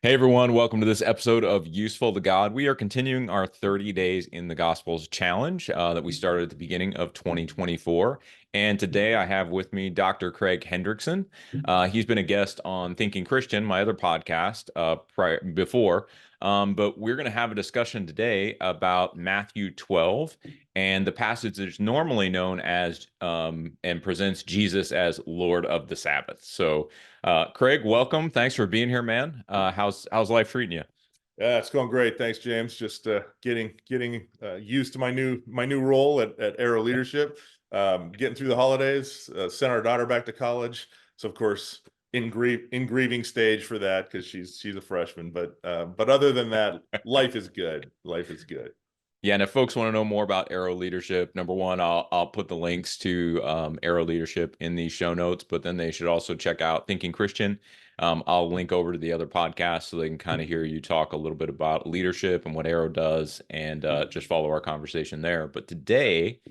Hey everyone, welcome to this episode of Useful to God. We are continuing our 30 Days in the Gospels challenge that we started at the beginning of 2024. And today I have with me Dr. Craig Hendrickson. He's been a guest on Thinking Christian, my other podcast, before. But we're going to have a discussion today about Matthew 12 and the passage that's normally known as and presents Jesus as Lord of the Sabbath. So, Craig, welcome. Thanks for being here, man. How's life treating you? Yeah, it's going great. Thanks, James. Just getting used to my new role at Arrow Leadership. Getting through the holidays. Sent our daughter back to college, so of course in grieving stage for that because she's a freshman. But other than that, life is good. Life is good. Yeah, and if folks want to know more about Arrow Leadership, number one, I'll put the links to Arrow Leadership in the show notes, but then they should also check out Thinking Christian. I'll link over to the other podcast so they can kind of hear you talk a little bit about leadership and what Arrow does, and just follow our conversation there. But today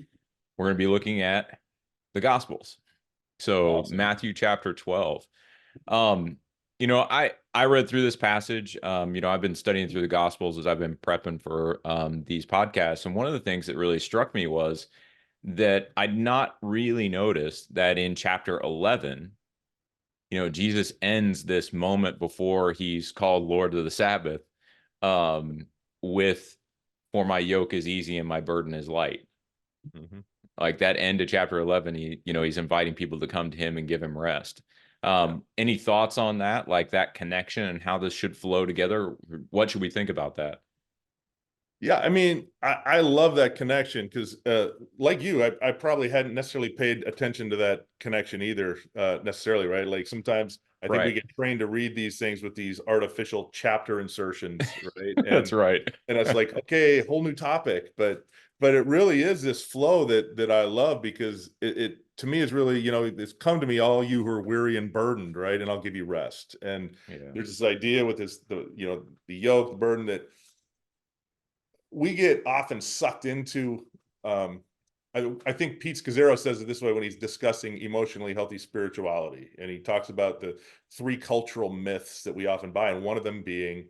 we're going to be looking at the Gospels. So Awesome. Matthew chapter 12. Um, I read through this passage. I've been studying through the Gospels as I've been prepping for these podcasts. And one of the things that really struck me was that I'd not really noticed that in chapter 11, Jesus ends this moment before he's called Lord of the Sabbath with, "For my yoke is easy and my burden is light." Mm-hmm. Like that end of chapter 11, he's inviting people to come to him and give him rest. Any thoughts on that, like that connection and how this should flow together? What should we think about that? Yeah, I mean, I love that connection because, like you, I probably hadn't necessarily paid attention to that connection either, necessarily, right? Like sometimes I think we Right. get trained to read these things with these artificial chapter insertions, right? That's right. And it's like, okay, whole new topic, but it really is this flow that I love because it to me is really, it's come to me, all you who are weary and burdened, right? And I'll give you rest. And Yeah. there's this idea with the yoke, the burden that we get often sucked into. I think Pete Scazzaro says it this way when he's discussing emotionally healthy spirituality, and he talks about the three cultural myths that we often buy, and one of them being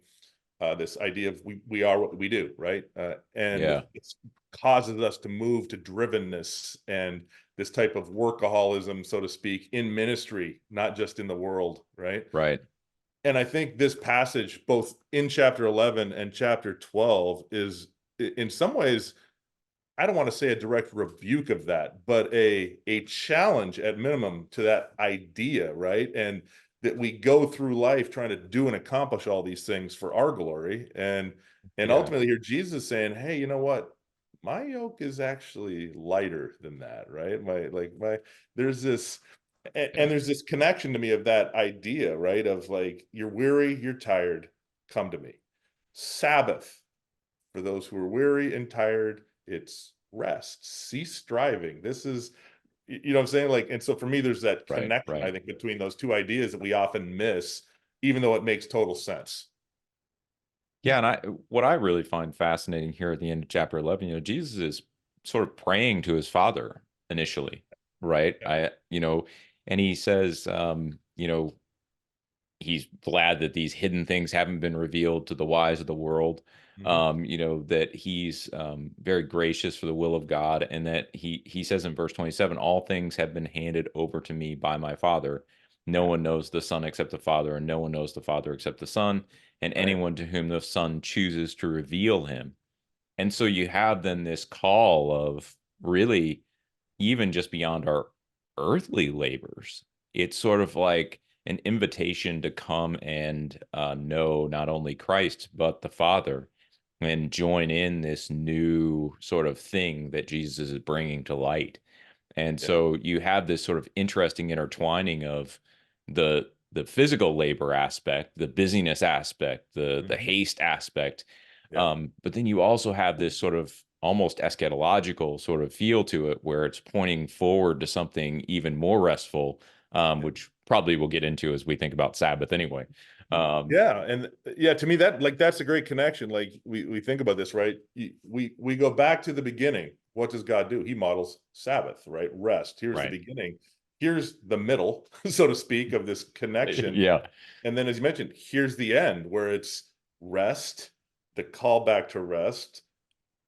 this idea of we are what we do, right? And Yeah. it causes us to move to drivenness and this type of workaholism, so to speak, in ministry, not just in the world, right? Right. And I think this passage, both in chapter 11 and chapter 12, is in some ways, I don't want to say a direct rebuke of that, but a challenge at minimum to that idea, right? And that we go through life trying to do and accomplish all these things for our glory. And Yeah. ultimately here Jesus saying, hey, you know what? My yoke is actually lighter than that, right? There's this and Yeah. there's this connection to me of that idea, right? Of like, you're weary, you're tired, come to me. Sabbath, for those who are weary and tired, it's rest. Cease striving. This is, what I'm saying? Like, and so for me, there's that Right. connection, Right. I think, between those two ideas that we often miss, even though it makes total sense. Yeah. And what I really find fascinating here at the end of chapter 11, Jesus is sort of praying to his father initially, right? Yeah. And he says, he's glad that these hidden things haven't been revealed to the wise of the world. Mhm. That he's very gracious for the will of God, and that he says in verse 27, all things have been handed over to me by my Father. No Yeah. one knows the Son except the Father, and no one knows the Father except the Son, and Right. anyone to whom the Son chooses to reveal him. And so you have then this call of really even just beyond our earthly labors. It's sort of like an invitation to come and know not only Christ, but the Father and join in this new sort of thing that Jesus is bringing to light. And Yeah. so you have this sort of interesting intertwining of the physical labor aspect, the busyness aspect, the Mhm. haste aspect, Yeah. but then you also have this sort of almost eschatological sort of feel to it, where it's pointing forward to something even more restful, which probably we'll get into as we think about Sabbath anyway. Yeah, and yeah, to me that's a great connection. Like we think about this, right? We go back to the beginning. What does God do? He models Sabbath, right? Rest. Here's the Right. beginning. here's the middle, so to speak, of this connection. Yeah. And then, as you mentioned, here's the end where it's rest, the call back to rest,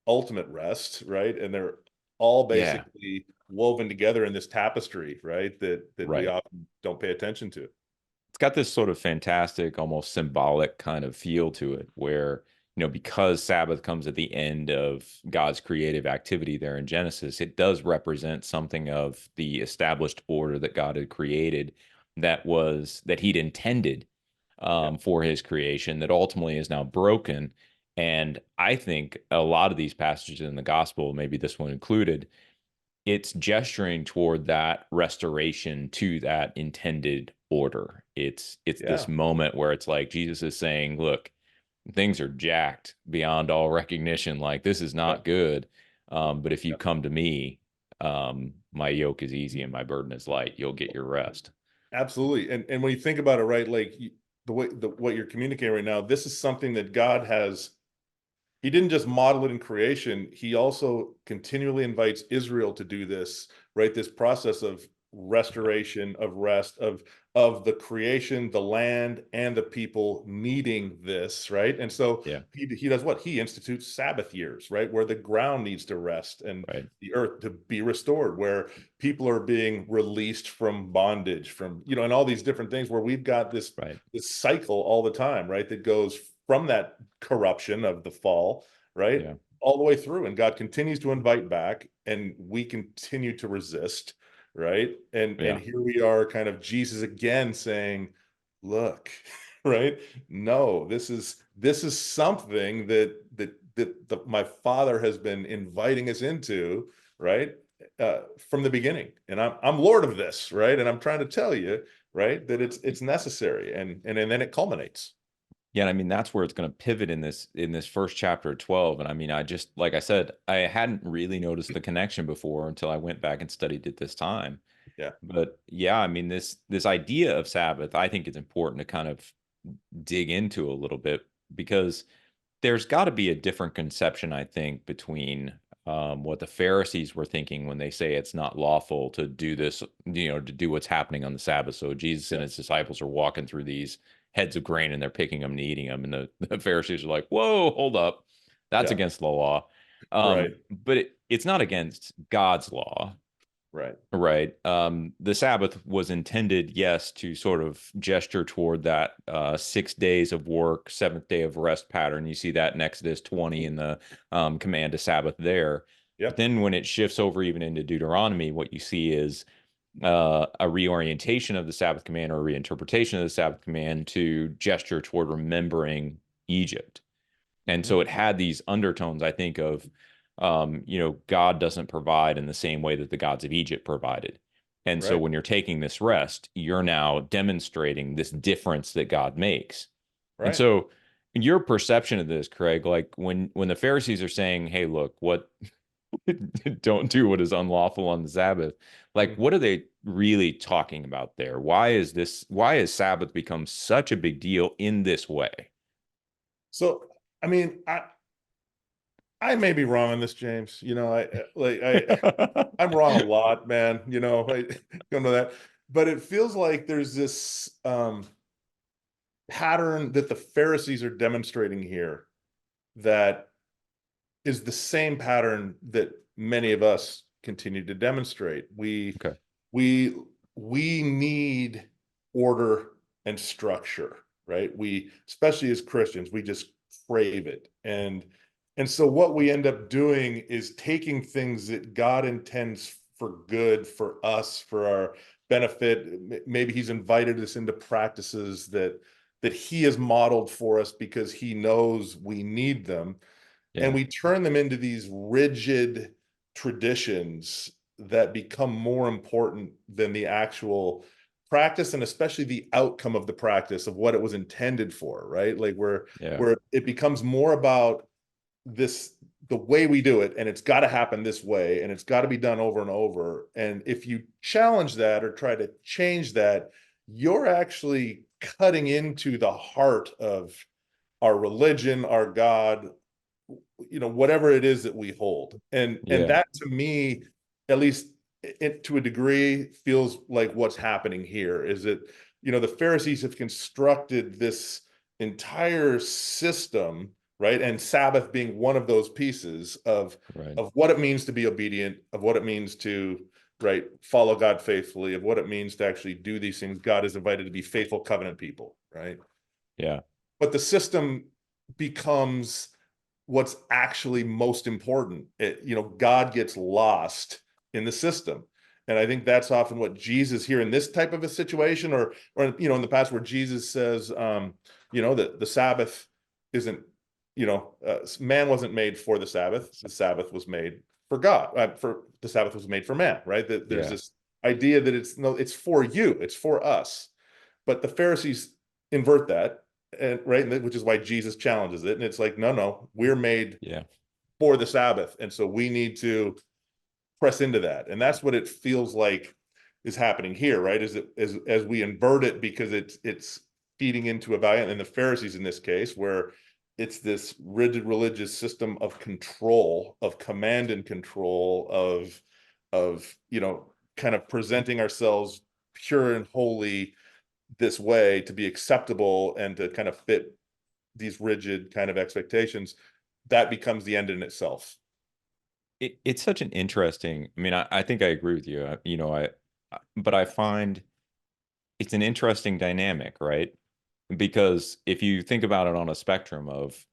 ultimate rest, right? And they're all Yeah. basically woven together in this tapestry, right? That we Right. often don't pay attention to. It's got this sort of fantastic, almost symbolic kind of feel to it, where, because Sabbath comes at the end of God's creative activity there in Genesis, it does represent something of the established order that God had created that he'd intended Yeah. for his creation that ultimately is now broken. And I think a lot of these passages in the gospel, maybe this one included, it's gesturing toward that restoration to that intended order. It's this Yeah. moment where it's like Jesus is saying, look, things are jacked beyond all recognition. Like this is Yeah. not good. But if you Yeah. come to me, my yoke is easy and my burden is light. You'll get your rest. Absolutely. And when you think about it, right, like what you're communicating right now, this is something that God has. He didn't just model it in creation. He also continually invites Israel to do this, right? This process of restoration, of rest, of the creation, the land, and the people needing this, right? And so Yeah. he does what? He institutes Sabbath years, right? Where the ground needs to rest and Right. the earth to be restored, where people are being released from bondage, from, and all these different things where we've got Right. this cycle all the time, right? That goes from that corruption of the fall, right? Yeah. All the way through. And God continues to invite back, and we continue to resist, right? And Yeah. here we are, kind of Jesus again saying, look, right? No, this is something that my Father has been inviting us into, right? From the beginning. And I'm Lord of this, right? And I'm trying to tell you, right, that it's necessary, and then it culminates. Yeah, and I mean that's where it's going to pivot in this first chapter of 12. And I mean, I just like I said, I hadn't really noticed the connection before until I went back and studied it this time. Yeah. But yeah, I mean this idea of Sabbath, I think it's important to kind of dig into a little bit because there's got to be a different conception, I think, between what the Pharisees were thinking when they say it's not lawful to do this, to do what's happening on the Sabbath. So Jesus and Yeah. his disciples are walking through these heads of grain and they're picking them and eating them. And the Pharisees are like, whoa, hold up. That's Yeah. against the law. Right. But it's not against God's law. Right. Right. The Sabbath was intended, yes, to sort of gesture toward that 6 days of work, seventh day of rest pattern. You see that in Exodus 20 in the command to Sabbath there. But Yep. then when it shifts over even into Deuteronomy, what you see is a reorientation of the Sabbath command or a reinterpretation of the Sabbath command to gesture toward remembering Egypt. And Hmm. so it had these undertones, I think, of, God doesn't provide in the same way that the gods of Egypt provided. And so Right. when you're taking this rest, you're now demonstrating this difference that God makes. And Right. so your perception of this, Craig, like when the Pharisees are saying, hey, look, what don't do what is unlawful on the Sabbath, like Mhm. what are they really talking about there? Why has Sabbath become such a big deal in this way? So, I mean, I may be wrong on this, James. I'm wrong a lot, man. I don't know that, but it feels like there's this pattern that the Pharisees are demonstrating here that is the same pattern that many of us continue to demonstrate. Okay. We we need order and structure, right? We, especially as Christians, we just crave it. And so what we end up doing is taking things that God intends for good for us, for our benefit. Maybe he's invited us into practices that he has modeled for us because he knows we need them, and Yeah. we turn them into these rigid traditions that become more important than the actual practice, and especially the outcome of the practice of what it was intended for, right? Like Yeah. where it becomes more about this, the way we do it, and it's got to happen this way, and it's got to be done over and over. And if you challenge that or try to change that, you're actually cutting into the heart of our religion, our God, whatever it is that we hold. And Yeah. that, to me, at least it to a degree feels like what's happening here is that, the Pharisees have constructed this entire system, right? And Sabbath being one of those pieces Right. of what it means to be obedient, of what it means to, right, follow God faithfully, of what it means to actually do these things. God is invited to be faithful covenant people, right? Yeah. But the system becomes what's actually most important. God gets lost in the system. And I think that's often what Jesus here in this type of a situation, or in the past where Jesus says, that the Sabbath isn't, man wasn't made for the Sabbath. The Sabbath was made for God. For the Sabbath was made for man, right? That there's Yeah. this idea that it's for you, it's for us. But the Pharisees invert that, and right, which is why Jesus challenges it. And it's like, no, we're made Yeah. for the Sabbath, and so we need to press into that. And that's what it feels like is happening here, right? Is it as we invert it, because it's feeding into a value, and the Pharisees in this case, where it's this rigid religious system of control, of command and control, of kind of presenting ourselves pure and holy this way to be acceptable and to kind of fit these rigid kind of expectations. That becomes the end in itself. It's such an interesting, I mean, I think I agree with you. But I find it's an interesting dynamic, right? Because if you think about it on a spectrum of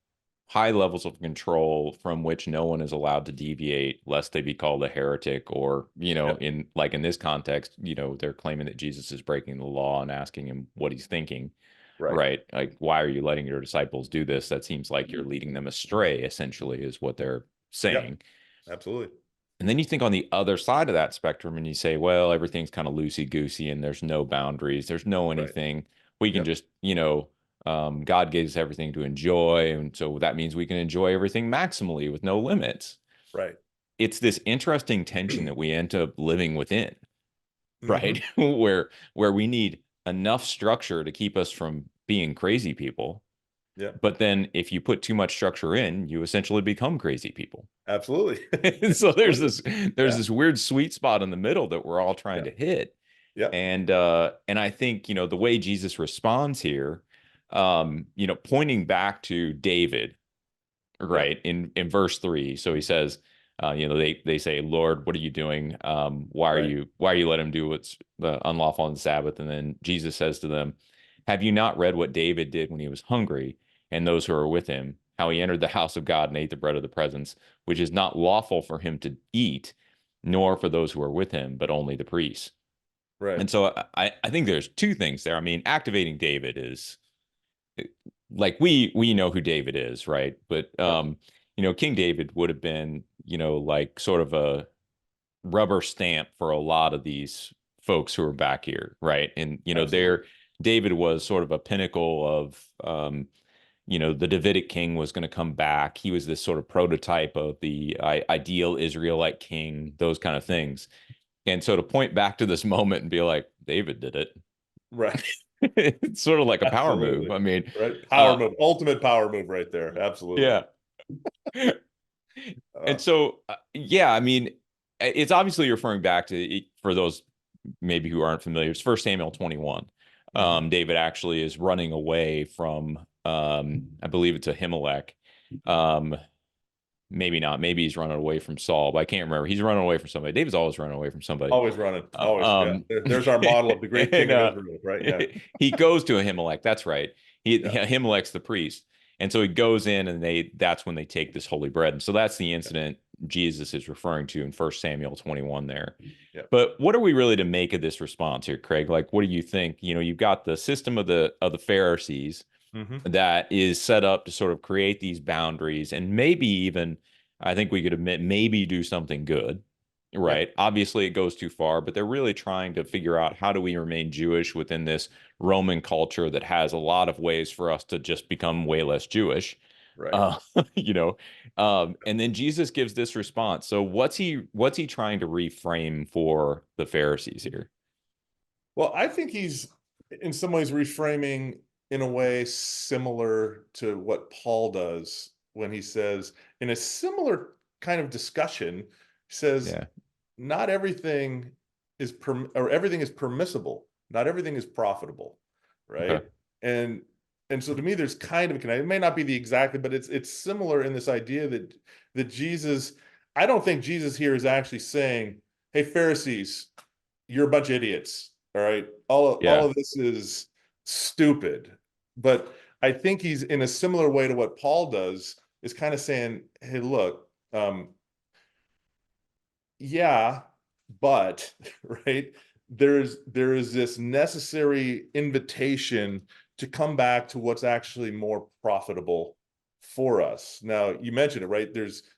high levels of control from which no one is allowed to deviate lest they be called a heretic, or, Yep. in this context, they're claiming that Jesus is breaking the law and asking him what he's thinking, Right. right? Like, why are you letting your disciples do this? That seems like you're leading them astray, essentially, is what they're Yep. saying. Absolutely. And then you think on the other side of that spectrum and you say, well, everything's kind of loosey goosey and there's no boundaries. There's no Right. anything. We can Yep. just, God gives everything to enjoy. And so that means we can enjoy everything maximally with no limits. Right. It's this interesting tension that we end up living within, Hmm. right? where we need enough structure to keep us from being crazy people. Yep. But then if you put too much structure in, you essentially become crazy people. Absolutely. So there's Absolutely. there's Yeah. this weird sweet spot in the middle that we're all trying Yeah. to hit. Yep. And I think, the way Jesus responds here, pointing back to David, Yep. right, in verse 3. So he says, they say, Lord, what are you doing? Right. Why are you letting him do what's unlawful on the Sabbath? And then Jesus says to them, have you not read what David did when he was hungry, and those who are with him, how he entered the house of God and ate the bread of the presence, which is not lawful for him to eat, nor for those who are with him, but only the priests. Right. And so I think there's two things there. I mean, activating David is, like, we know who David is, right? But Yep. King David would have been, like, sort of a rubber stamp for a lot of these folks who are back here, right? And Absolutely. David was sort of a pinnacle of, the Davidic king was going to come back. He was this sort of prototype of the ideal Israelite king, those kind of things. And so to point back to this moment and be like, David did it, Right. it's sort of like a power move. Absolutely. I mean, Right. Power uh, move. Ultimate power move right there. Absolutely. yeah. And Uh, so, yeah, I mean, it's obviously referring back to, for those maybe who aren't familiar, it's First Samuel 21. mhm. David actually is running away from, I believe it's Ahimelech. Um, maybe not. Maybe he's running away from Saul, but I can't remember. He's running away from somebody. David's always running away from somebody. Always running. Uh, Always. Yeah. um, There's our model of the great king and of Israel. Right. Yeah. he goes to Ahimelech. That's right. Yeah. Ahimelech's the priest, and so he goes in, and that's when they take this holy bread. And so that's the Yeah. incident Jesus is referring to in First Samuel 21 there. Yeah. But what are we really to make of this response here, Craig? Like, what do you think? You've got the system of the Pharisees Hmm. that is set up to sort of create these boundaries, and maybe even, I think we could admit, maybe do something good, Yeah. right? Obviously it goes too far, but they're really trying to figure out, how do we remain Jewish within this Roman culture that has a lot of ways for us to just become way less Jewish. Right. uh you know and then Jesus gives this response. So what's he trying to reframe for the Pharisees here? Well, I think he's in some ways reframing in a way similar to what Paul does when he says, in a similar kind of discussion, he says, Yeah. not everything or everything is permissible. Not everything is profitable, Okay. right? And and so to me, there's kind of a connection. It may not be the exactly, but it's similar in this idea that Jesus. I don't think Jesus here is actually saying, "Hey, Pharisees, you're a bunch of idiots. All right, all Yeah. of this is stupid." But I think he's in a similar way to what Paul does, is kind of saying, "Hey, look, yeah, but right, there is this necessary invitation to come back to what's actually more profitable for us." Now, you mentioned it, right?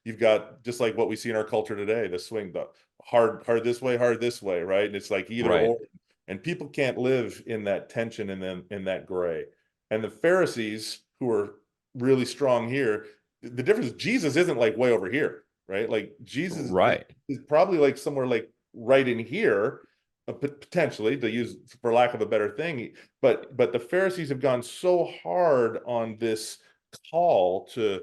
You've got, just like what we see in our culture today, the swing, the hard this way, right? And it's like either Right. or, and people can't live in that tension and then in that gray. And the Pharisees, who are really strong here, the difference is Jesus isn't like way over here, right? Like Jesus Right. is probably like somewhere like right in here, potentially, to use, for lack of a better thing. But the Pharisees have gone so hard on this call to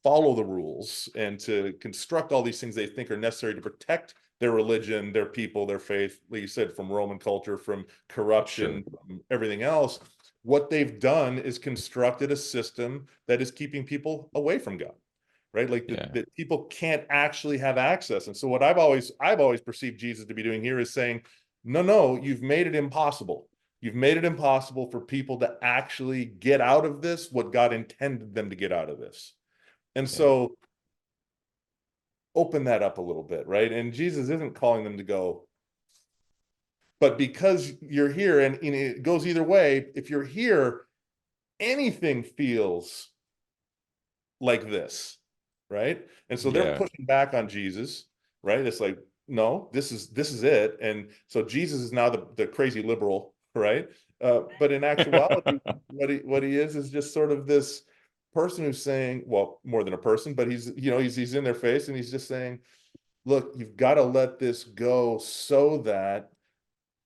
follow the rules and to construct all these things they think are necessary to protect their religion, their people, their faith, like you said, from Roman culture, from Sure. corruption, from everything else. What they've done is constructed a system that is keeping people away from God, right? Like Yeah. that people can't actually have access. And so what I've always perceived Jesus to be doing here is saying, no, you've made it impossible. You've made it impossible for people to actually get out of this what God intended them to get out of this. And Yeah. so open that up a little bit, right? And Jesus isn't calling them to go, but because you're here, and it goes either way. If you're here, anything feels like this, right? And so they're Yeah. pushing back on Jesus, right? It's like, no, this is it. And so Jesus is now the crazy liberal, right? But in actuality, what he is just sort of this person who's saying, well, more than a person, but he's in their face, and he's just saying, look, you've got to let this go so that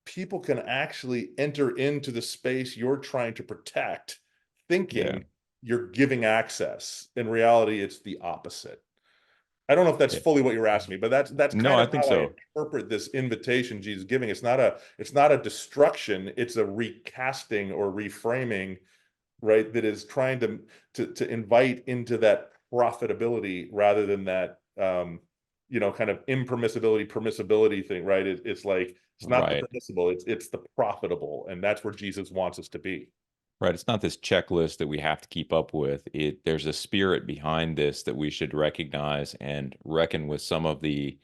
people can actually enter into the space you're trying to protect, Yeah. thinking you're giving access. In reality, it's the opposite. I don't know if that's Yeah. fully what you're asking me, but that's No, kind I of think how I so. interpret this invitation Jesus is giving. It's not a destruction, it's a recasting or reframing, right? That is trying to invite into that profitability rather than that kind of impermissibility, permissibility thing, right? It's like, it's not the Right. permissible, it's the profitable, and that's where Jesus wants us to be. Right. It's not this checklist that we have to keep up with. There's a spirit behind this that we should recognize and reckon with some of the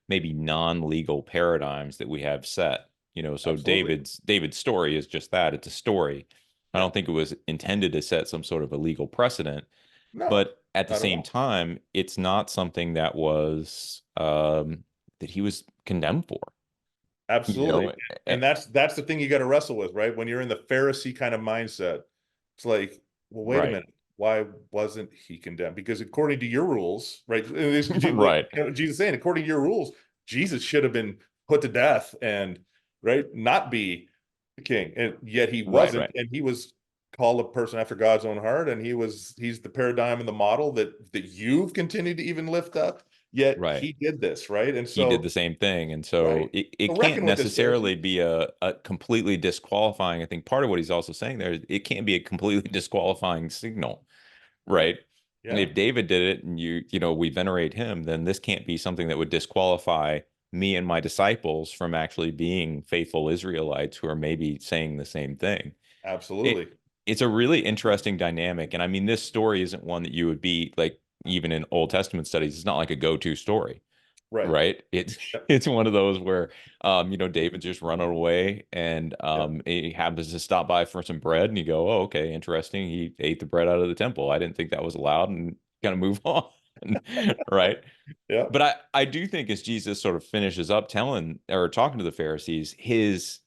maybe non-legal paradigms that we have set. So Absolutely. David's story is just that. It's a story. I Yeah. don't think it was intended to set some sort of a legal precedent, No, but at the not at same all. time, it's not something that was that he was condemned for. You Absolutely. know, Eh, And that's the thing you got to wrestle with, right? When you're in the Pharisee kind of mindset, it's like, well, wait a right. minute. Why wasn't he condemned? Because according to your rules, right? And this, like Right. Jesus saying, according to your rules, Jesus should have been put to death and, right, not be the king. And yet he Right. wasn't. Right. And he was called a person after God's own heart. And he's the paradigm and the model that you've continued to even lift up. Yet Right. he did this, right? And He did so, the same thing. And so right. it So can't reckon with this, necessarily Pharisee. be a completely disqualifying. I think part of what he's also saying there is it can't be a completely disqualifying signal, Right. right? And Yeah, if David did it and we venerate him, then this can't be something that would disqualify me and my disciples from actually being faithful Israelites who are maybe saying the same thing. absolutely. It's a really interesting dynamic. And I mean, this story isn't one that you would be like, even in Old Testament studies, it's not like a go-to story, Right. right? It's Yep. it's one of those where David's just running away and Yep. he happens to stop by for some bread and you go, oh, okay, interesting. He ate the bread out of the temple. I didn't think that was allowed and kind of move on. Right. Yep. But I do think as Jesus sort of finishes up telling or talking to the Pharisees, his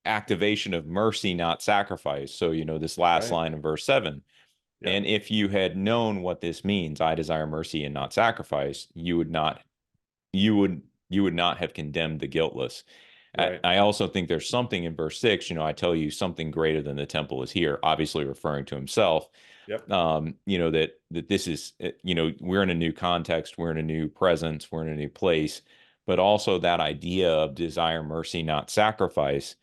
activation of mercy, not sacrifice. So, this last Right. line in verse 7. And Yep. if you had known what this means, I desire mercy and not sacrifice, you would not have condemned the guiltless. I, Right. I also think there's something in verse 6, I tell you something greater than the temple is here, obviously referring to himself. Yep. That this is, we're in a new context, we're in a new presence, we're in a new place. but also that idea of desire mercy, not sacrifice.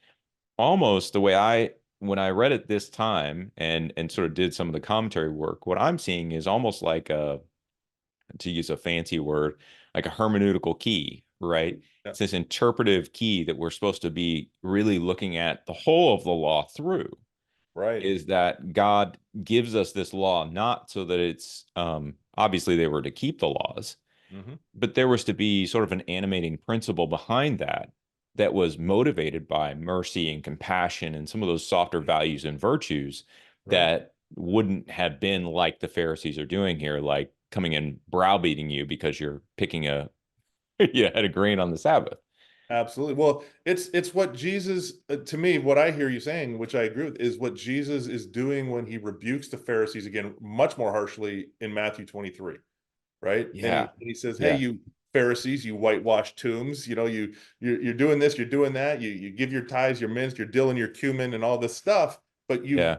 Almost the way when I read it this time and sort of did some of the commentary work, what I'm seeing is almost like to use a fancy word, like a hermeneutical key, right? Yeah. It's this interpretive key that we're supposed to be really looking at the whole of the law through. Right. Is that God gives us this law not so that it's obviously they were to keep the laws, Hmm. but there was to be sort of an animating principle behind that that was motivated by mercy and compassion and some of those softer values and virtues Right. that wouldn't have been like the Pharisees are doing here, like coming and browbeating you because you're picking a you had a grain on the Sabbath. Absolutely. Well, it's what Jesus, to me, what I hear you saying, which I agree with, is what Jesus is doing when he rebukes the Pharisees again, much more harshly in Matthew 23, right? And Yeah, he says, "Hey, yeah, you Pharisees, you whitewashed tombs, you're doing this, you're doing that. You give your tithes, your mints, your dill and your cumin, and all this stuff, but yeah,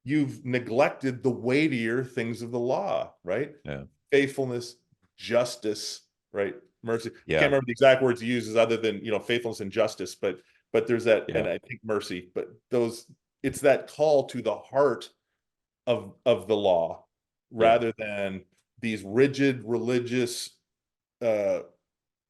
you've neglected the weightier things of the law, right? yeah, Faithfulness, justice, right? Mercy. I can't yeah, remember the exact words he uses other than, faithfulness and justice, but there's that, and yeah, I think mercy, but it's that call to the heart of the law yeah, rather than these rigid religious uh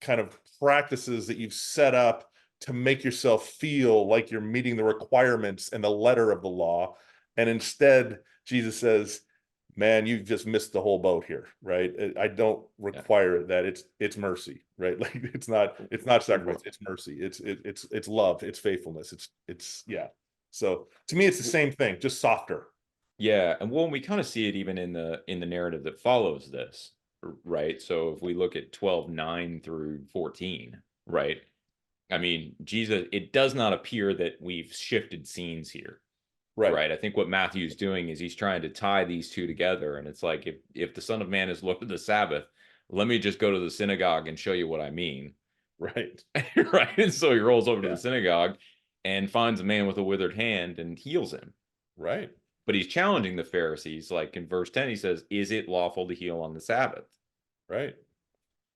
kind of practices that you've set up to make yourself feel like you're meeting the requirements and the letter of the law. And instead, Jesus says, man, you've just missed the whole boat here, right? I don't yeah. require that. It's mercy, right? Like it's not sacrifice, it's mercy. It's love, it's faithfulness. It's yeah. So to me, it's the same thing, just softer. Yeah, and well, we kind of see it even in the narrative that follows this, right? So if we look at 12:9 through 14, right? I mean, Jesus, it does not appear that we've shifted scenes here, Right, right? I think what Matthew's doing is he's trying to tie these two together, and it's like if the Son of Man is Lord of the Sabbath, let me just go to the synagogue and show you what I mean, right. right? And so he rolls over to the Yeah, synagogue and finds a man with a withered hand and heals him. right, But he's challenging the Pharisees. Like in verse 10, he says, is it lawful to heal on the Sabbath? right.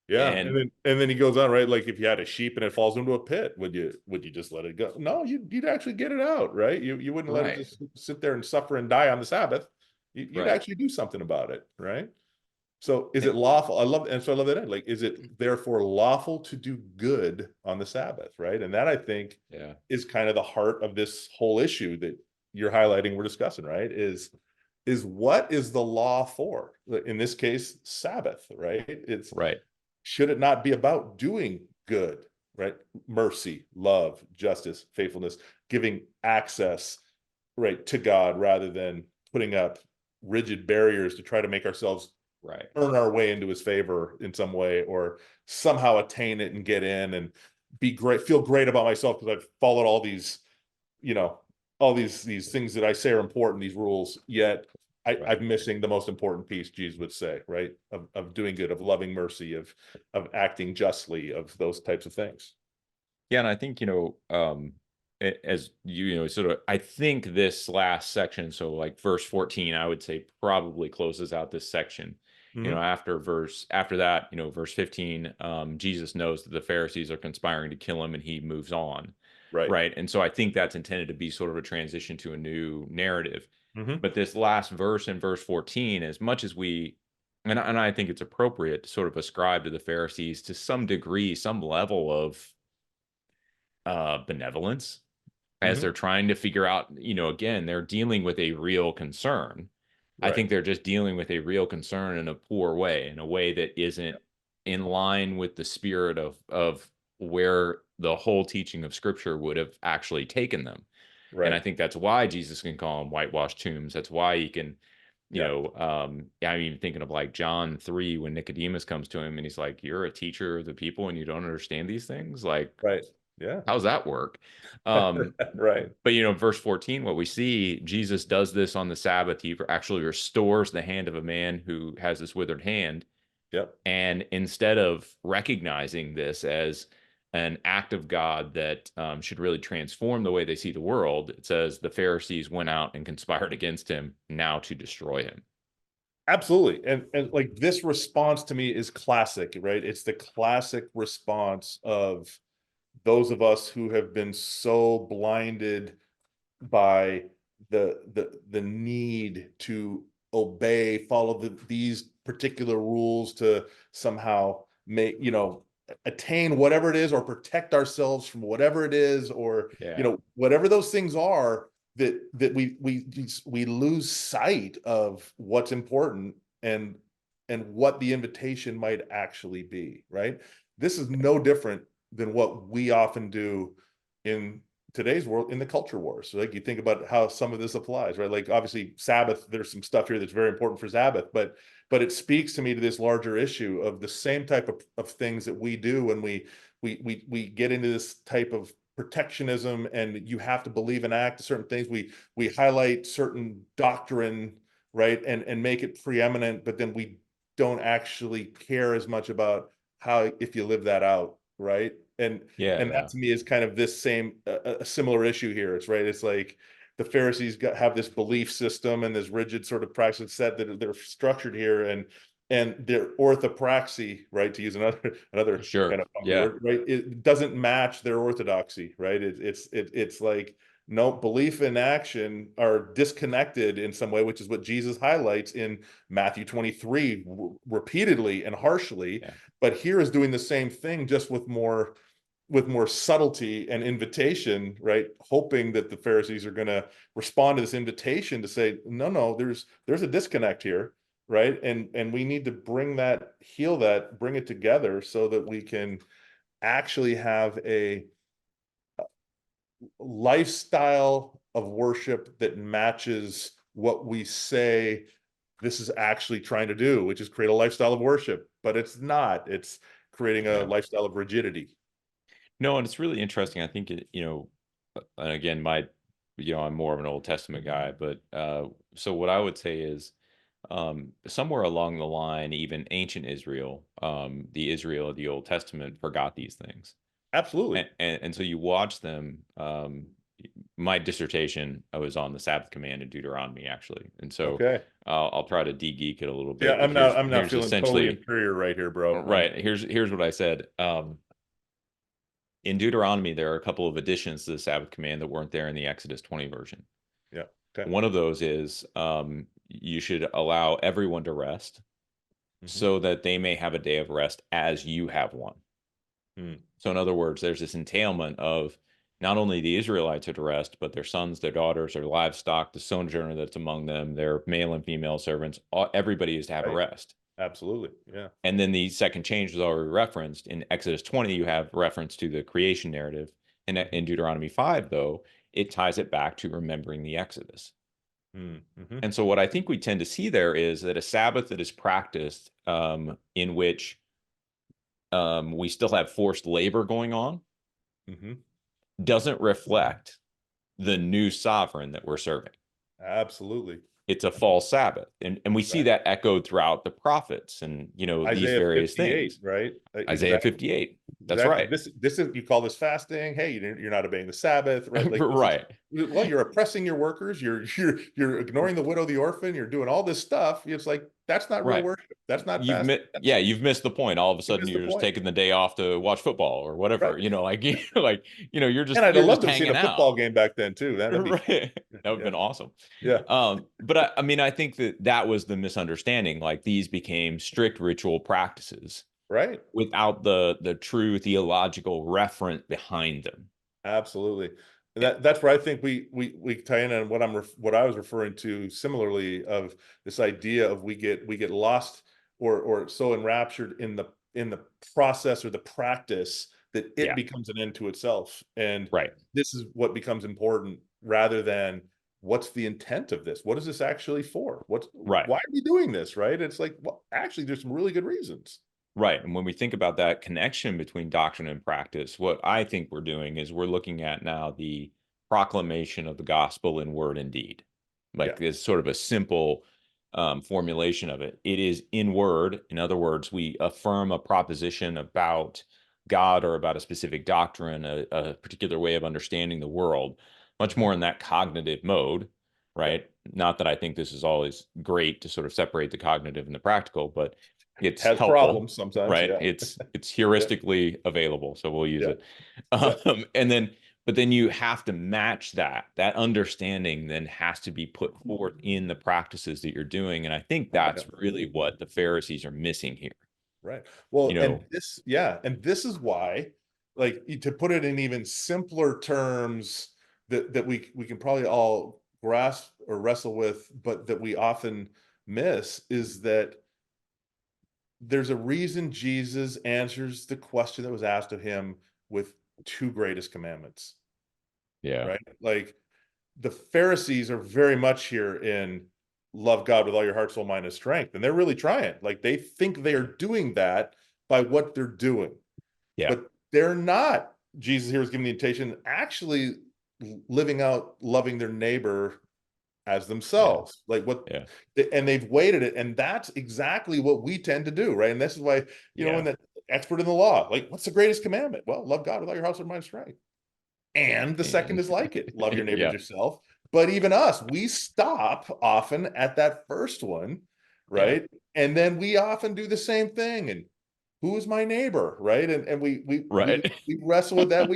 Yeah, and And then he goes on, right? Like if you had a sheep and it falls into a pit, would you just let it go? No, you'd actually get it out, right? You wouldn't let it right, just sit there and suffer and die on the Sabbath. You'd right. actually do something about it, right? So is And it lawful? I love that end. Like, is it therefore lawful to do good on the Sabbath, right? And that I think yeah, is kind of the heart of this whole issue that you're highlighting, we're discussing, right? Is what is the law for? In this case, Sabbath, right? It's right, should it not be about doing good, right? Mercy, love, justice, faithfulness, giving access, right, to God rather than putting up rigid barriers to try to make ourselves right. earn our way into his favor in some way or somehow attain it and get in and be great, feel great about myself because I've followed all these, you know, all these things that I say are important, these rules, yet Right. I'm missing the most important piece, Jesus would say, right? Of doing good, of loving mercy, of acting justly, of those types of things. Yeah, and I think, as sort of, I think this last section, so like verse 14, I would say probably closes out this section. Hmm. After that, verse 15, Jesus knows that the Pharisees are conspiring to kill him and he moves on. Right. Right. And so I think that's intended to be sort of a transition to a new narrative. Hmm. But this last verse in verse 14, as much as and I think it's appropriate to sort of ascribe to the Pharisees to some degree, some level of benevolence as Hmm. they're trying to figure out, again, they're dealing with a real concern. I Right. think they're just dealing with a real concern in a poor way, in a way that isn't in line with the spirit of where the whole teaching of Scripture would have actually taken them. And I Right. think that's why Jesus can call them whitewashed tombs. That's why he can, Yeah. I'm even thinking of like John 3 when Nicodemus comes to him and he's like, "You're a teacher of the people and you don't understand these things? Like, Right. Yeah. how's that work?" Um, Right. but verse 14, what we see, Jesus does this on the Sabbath. He actually restores the hand of a man who has this withered hand. Yep. And instead of recognizing this as an act of God that should really transform the way they see the world, it says the Pharisees went out and conspired against him now to destroy him. Absolutely. And like this response to me is classic, right? It's the classic response of those of us who have been so blinded by the need to obey, follow these particular rules to somehow make, attain whatever it is, or protect ourselves from whatever it is, or Yeah. whatever those things are, that we lose sight of what's important, and what the invitation might actually be, right? This is no different than what we often do in today's world, in the culture wars. So like, you think about how some of this applies, right? Like obviously Sabbath, there's some stuff here that's very important for Sabbath, but it speaks to me to this larger issue of the same type of things that we do when we get into this type of protectionism, and you have to believe and act certain things. We highlight certain doctrine, right, and make it preeminent, but then we don't actually care as much about how, if you live that out, right? Yeah. And that Yeah. to me is kind of this same a similar issue here. It's right. It's like the Pharisees have this belief system and this rigid sort of practice set that they're structured here, and their orthopraxy, right, to use another kind Sure. of funky Yeah. word, right? It doesn't match their orthodoxy, right? It's like, no, belief and action are disconnected in some way, which is what Jesus highlights in Matthew 23 repeatedly and harshly. Yeah. But here is doing the same thing, just with more subtlety and invitation, right? Hoping that the Pharisees are going to respond to this invitation to say, no, there's a disconnect here, right? And we need to heal that, bring it together so that we can actually have a lifestyle of worship that matches what we say this is actually trying to do, which is create a lifestyle of worship. But it's not. It's creating a Yeah. lifestyle of rigidity. No, and it's really interesting. I think and again, I'm more of an Old Testament guy, but so what I would say is, somewhere along the line, even ancient Israel, the Israel of the Old Testament, forgot these things, Absolutely. and so you watch them. My dissertation, I was on the Sabbath command in Deuteronomy, actually, and so Okay. I'll try to de-geek it a little Yeah, bit, but I'm not here's feeling totally essentially inferior right here, bro. right. Here's what I said. In Deuteronomy, there are a couple of additions to the Sabbath command that weren't there in the Exodus 20 version. Yeah. Okay. One of those is, you should allow everyone to rest Hmm. so that they may have a day of rest as you have one. Hmm. So, in other words, there's this entailment of not only the Israelites are to rest, but their sons, their daughters, their livestock, the sojourner that's among them, their male and female servants, everybody is to have a Right. rest. Absolutely. Yeah. And then the second change was already referenced in Exodus 20. You have reference to the creation narrative. And Hmm. in Deuteronomy 5, though, it ties it back to remembering the Exodus. Hmm. And so, what I think we tend to see there is that a Sabbath that is practiced, in which we still have forced labor going on, Hmm. doesn't reflect the new sovereign that we're serving. Absolutely. It's a false Sabbath. And we see Right. that echoed throughout the prophets and, these Isaiah various 58, things. right? Isaiah Exactly. 58. That's Exactly. right. This is, you call this fasting. Hey, you're not obeying the Sabbath, right? Like this is, Right. well, you're oppressing your workers. You're ignoring the widow, the orphan. You're doing all this stuff. It's like, that's not real Right. worship. That's not fasting. You've missed the point. All of a You sudden missed the you're just point, taking the day off to watch football or whatever, right? like, like, And I'd have you're loved just to have seen a hanging out. football game back then too. That'd be, Right. That would have yeah, been awesome. yeah, But I mean, I think that was the misunderstanding. Like, these became strict ritual practices right. without the true theological referent behind them. Absolutely. And Eh, that's where I think we tie in on what I was referring to similarly, of this idea of we get lost, or so enraptured in the process or the practice, that it Yeah. becomes an end to itself. And Right. this is what becomes important, rather than what's the intent of this? What is this actually for? Right. Why are we doing this? Right? It's like, well, actually, there's some really good reasons. Right. And when we think about that connection between doctrine and practice, what I think we're doing is we're looking at now the proclamation of the gospel in word and deed. Yeah. Like, it's sort of a simple formulation of it. It is in word. In other words, we affirm a proposition about God or about a specific doctrine, a particular way of understanding the world, much more in that cognitive mode. right? Not that I think this is always great to sort of separate the cognitive and the practical, but it's Has helpful, problems sometimes. right? Yeah. It's Yeah. heuristically available, so we'll use Yeah. it. Yeah. And then, but then you have to match that understanding then has to be put forth in the practices that you're doing. And I think Yeah. that's really what the Pharisees are missing here. Right. You Well, and know, this, yeah, and this is why, like, to put it in even simpler terms that we can probably all grasp or wrestle with, but that we often miss, is that there's a reason Jesus answers the question that was asked of him with two greatest commandments, yeah, right? Like, the Pharisees are very much here in love God with all your heart, soul, mind, and strength. And they're really trying. Like, they think they are doing that by what they're doing, yeah, but they're not. Jesus here is giving the invitation, actually living out loving their neighbor as yeah, themselves. Like, what, yeah, and they've weighted it. And that's exactly what we tend to do, right? And this is why, when yeah, that expert in the law, like, what's the greatest commandment? Well, love God with all your heart, soul, mind, and strength. And the second and is like it, love your neighbor as yeah, yourself. But even us, we stop often at that first one, yeah, right? And then we often do the same thing. And who is my neighbor, right? And right. we wrestle with that.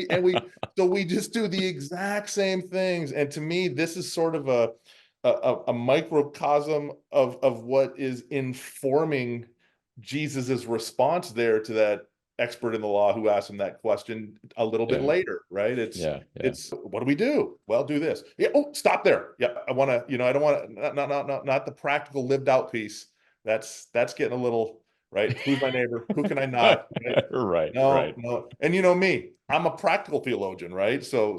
So we just do the exact same things. And to me, this is sort of a microcosm of what is informing Jesus's response there to that expert in the law who asked him that question a little bit Yeah, later, right? yeah, yeah, It's what do we do? Well, do this. Yeah. Oh, stop there. Yeah, I want to. I don't want to. Not the practical lived out piece. That's getting a little right. Who's my neighbor? Who can I not? Right? right, No, right. no. And me, I'm a practical theologian, right? So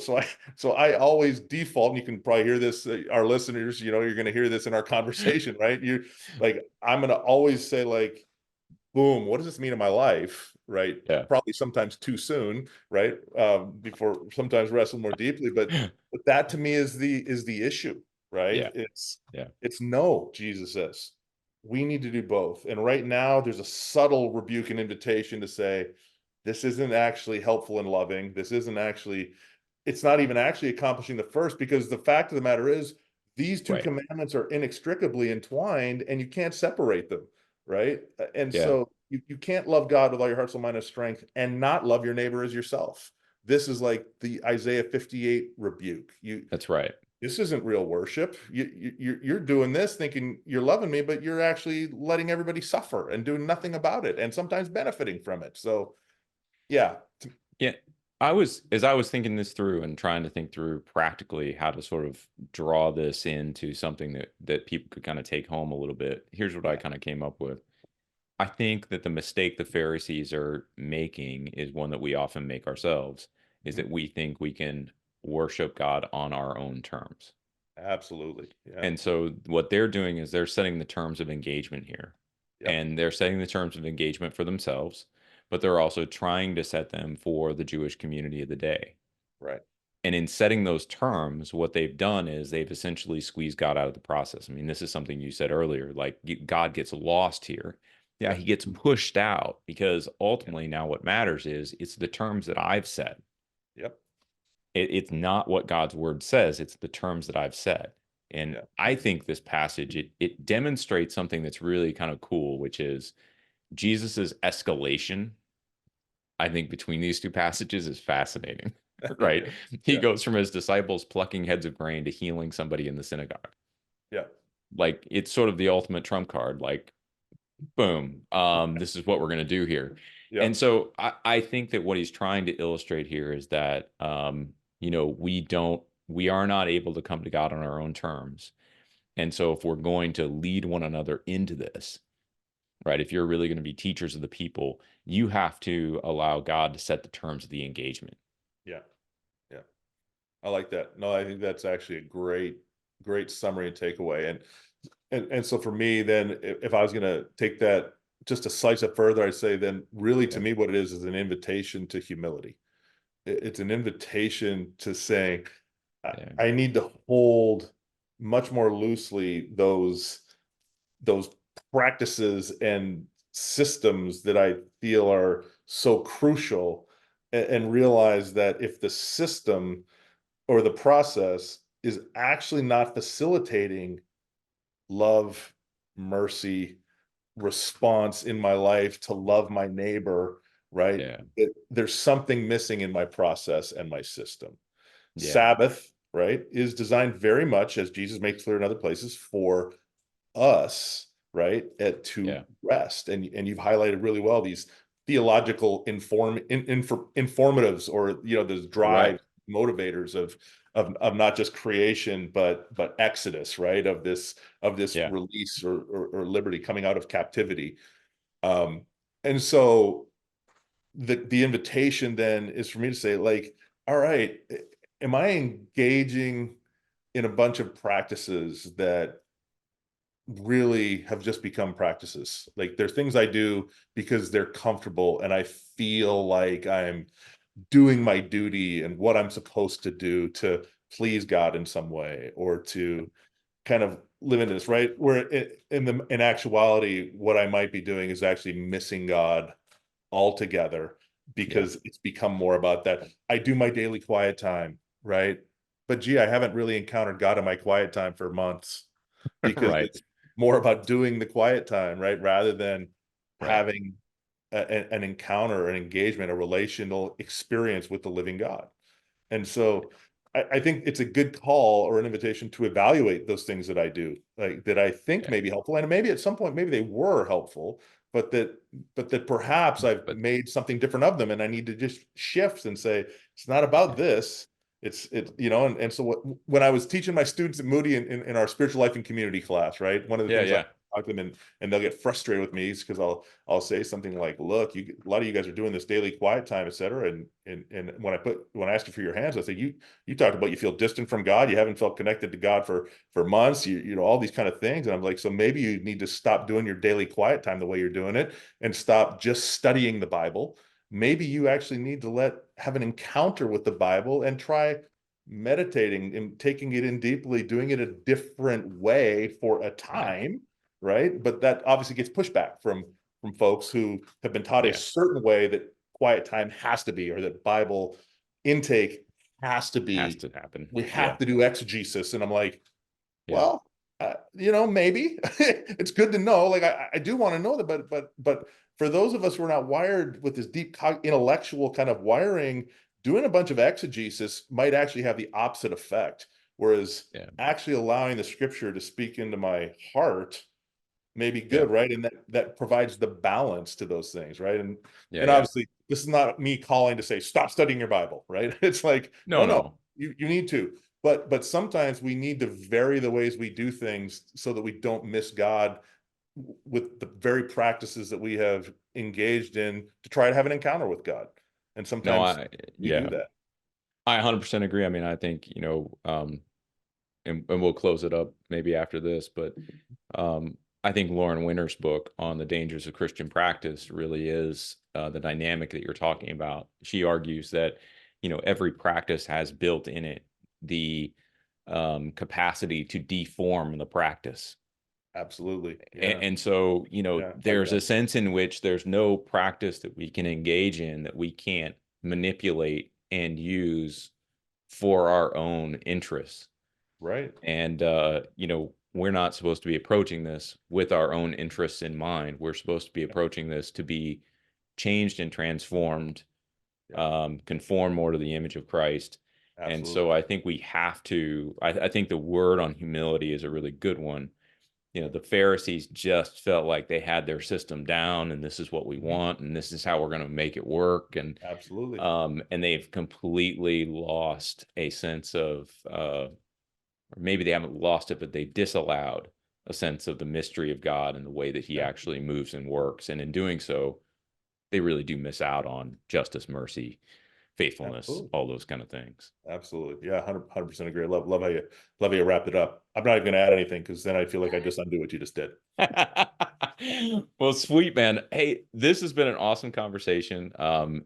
I always default, and you can probably hear this, our listeners, you're going to hear this in our conversation, right? I'm going to always say, like, boom, what does this mean in my life? Right. Yeah, Probably sometimes too soon, right? Before sometimes wrestle more deeply, but that to me is the issue, right? yeah, yeah, It's no, Jesus says. We need to do both. And right now there's a subtle rebuke and invitation to say, this isn't actually helpful and loving. It's not even actually accomplishing the first, because the fact of the matter is these two right. commandments are inextricably entwined and you can't separate them, right? And Yeah, so you can't love God with all your heart, soul, mind, and strength and not love your neighbor as yourself. This is like the Isaiah 58 rebuke. that's right. This isn't real worship. You're doing this thinking you're loving me, but you're actually letting everybody suffer and doing nothing about it, and sometimes benefiting from it. So yeah, Yeah. As I was thinking this through and trying to think through practically how to sort of draw this into something that people could kind of take home a little bit. Here's what I yeah, kind of came up with. I think that the mistake the Pharisees are making is one that we often make ourselves, is mhm, that we think we can worship God on our own terms. absolutely, yeah, And so what they're doing is they're setting the terms of engagement here. yep, And they're setting the terms of engagement for themselves, but they're also trying to set them for the Jewish community of the day. right, And in setting those terms, what they've done is they've essentially squeezed God out of the process. I mean, this is something you said earlier, like God gets lost here. Yeah, yeah, he gets pushed out because yeah, ultimately now what matters is it's the terms that I've set. yep, It's not what God's word says, it's the terms that I've set. And yeah, I think this passage it demonstrates something that's really kind of cool, which is Jesus's escalation. I think between these two passages is fascinating, right? He yeah, goes from his disciples plucking heads of grain to healing somebody in the synagogue. yeah, Like it's sort of the ultimate trump card. Like, boom, this is what we're going to do here. yeah, And so I think that what he's trying to illustrate here is that, we are not able to come to God on our own terms. And so if we're going to lead one another into this, right, if you're really going to be teachers of the people, you have to allow God to set the terms of the engagement. yeah, yeah. I like that. No, I think that's actually a great summary and takeaway. And so for me, then, if I was going to take that just a slice it further, I'd say then really to Yeah. me what it is an invitation to humility. It's an invitation to saying, Yeah. I need to hold much more loosely those practices and systems that I feel are so crucial, and realize that if the system or the process is actually not facilitating love, mercy, response in my life to love my neighbor, right? Yeah. There's something missing in my process and my system. Yeah. Sabbath, right, is designed very much, as Jesus makes clear in other places, for us, right, to Yeah. rest. And you've highlighted really well these theological informatives, or those drive Right. motivators of not just creation but exodus, right, of this Yeah. release or liberty coming out of captivity. And so the invitation then is for me to say, like, all right, am I engaging in a bunch of practices that really have just become practices? Like, they're things I do because they're comfortable and I feel like I'm doing my duty and what I'm supposed to do to please God in some way, or to kind of live in this, right? Where in actuality, what I might be doing is actually missing God altogether, Yeah. because it's become more about that. I do my daily quiet time, right? But gee, I haven't really encountered God in my quiet time for months, because Right. it's more about doing the quiet time, right? Rather than Right. having an encounter, an engagement, a relational experience with the living God. And so I think it's a good call or an invitation to evaluate those things that I do, like, that I think Yeah. may be helpful. And maybe at some point, maybe they were helpful, but that perhaps I've But made something different of them, and I need to just shift and say, it's not about this. And so when I was teaching my students at Moody in our spiritual life and community class, right? One of the yeah. things I Yeah. talk to them, and they'll get frustrated with me because I'll say something like, look, a lot of you guys are doing this daily quiet time, et cetera. And when I ask you for your hands, I say, you talked about you feel distant from God. You haven't felt connected to God for months, all these kind of things. And I'm like, so maybe you need to stop doing your daily quiet time the way you're doing it, and stop just studying the Bible. Maybe you actually need to have an encounter with the Bible and try meditating and taking it in deeply, doing it a different way for a Right. time, right? But that obviously gets pushback from folks who have been taught a Yeah. certain way that quiet time has to be, or that Bible intake has to Has be. to happen. We Yeah. have to do exegesis. And I'm like, Yeah. well, maybe it's good to know. Like, I do want to know that, but for those of us who are not wired with this deep intellectual kind of wiring, doing a bunch of exegesis might actually have the opposite effect. Whereas Yeah. actually allowing the scripture to speak into my heart may be Yeah. good, right? And that provides the balance to those things, right? And Yeah. and Yeah. obviously, this is not me calling to say stop studying your Bible, right? It's like, No, no, no. you need to, but sometimes we need to vary the ways we do things so that we don't miss God with the very practices that we have engaged in to try to have an encounter with God. And No, sometimes we do yeah, that. I 100% agree. I mean, I think, and we'll close it up maybe after this, but I think Lauren Winter's book on the dangers of Christian practice really is the dynamic that you're talking about. She argues that, every practice has built in it the capacity to deform the practice. Absolutely. And, Yeah. and so, Yeah. Like there's a that. sense in which there's no practice that we can engage in that we can't manipulate and use for our own interests. Right. And, we're not supposed to be approaching this with our own interests in mind. We're supposed to be Yeah. approaching this to be changed and transformed, Yeah. conform more to the image of Christ. And Absolutely. so I think we have to, I think the word on humility is a really good one. The Pharisees just felt like they had their system down and this is what we Mhm. want and this is how we're going to make it work. Absolutely. And they've completely lost a sense of, or maybe they haven't lost it, but they've disallowed a sense of the mystery of God and the way that he Yeah. actually moves and works. And in doing so, they really do miss out on justice, mercy, faithfulness, Absolutely. all those kind of things. Absolutely. Yeah, 100% agree. Love how you wrapped it up. I'm not even going to add anything, because then I feel like I just undo what you just did. Well, sweet, man. Hey, this has been an awesome conversation.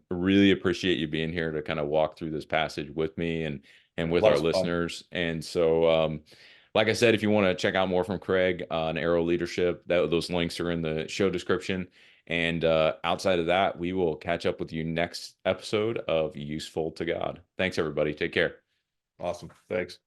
Really appreciate you being here to kind of walk through this passage with me and Yeah, a with lot our of fun. listeners. And so, like I said, if you want to check out more from Craig on Arrow Leadership, those links are in the show description. And outside of that, we will catch up with you next episode of Useful to God. Thanks, everybody. Take care. Awesome. Thanks.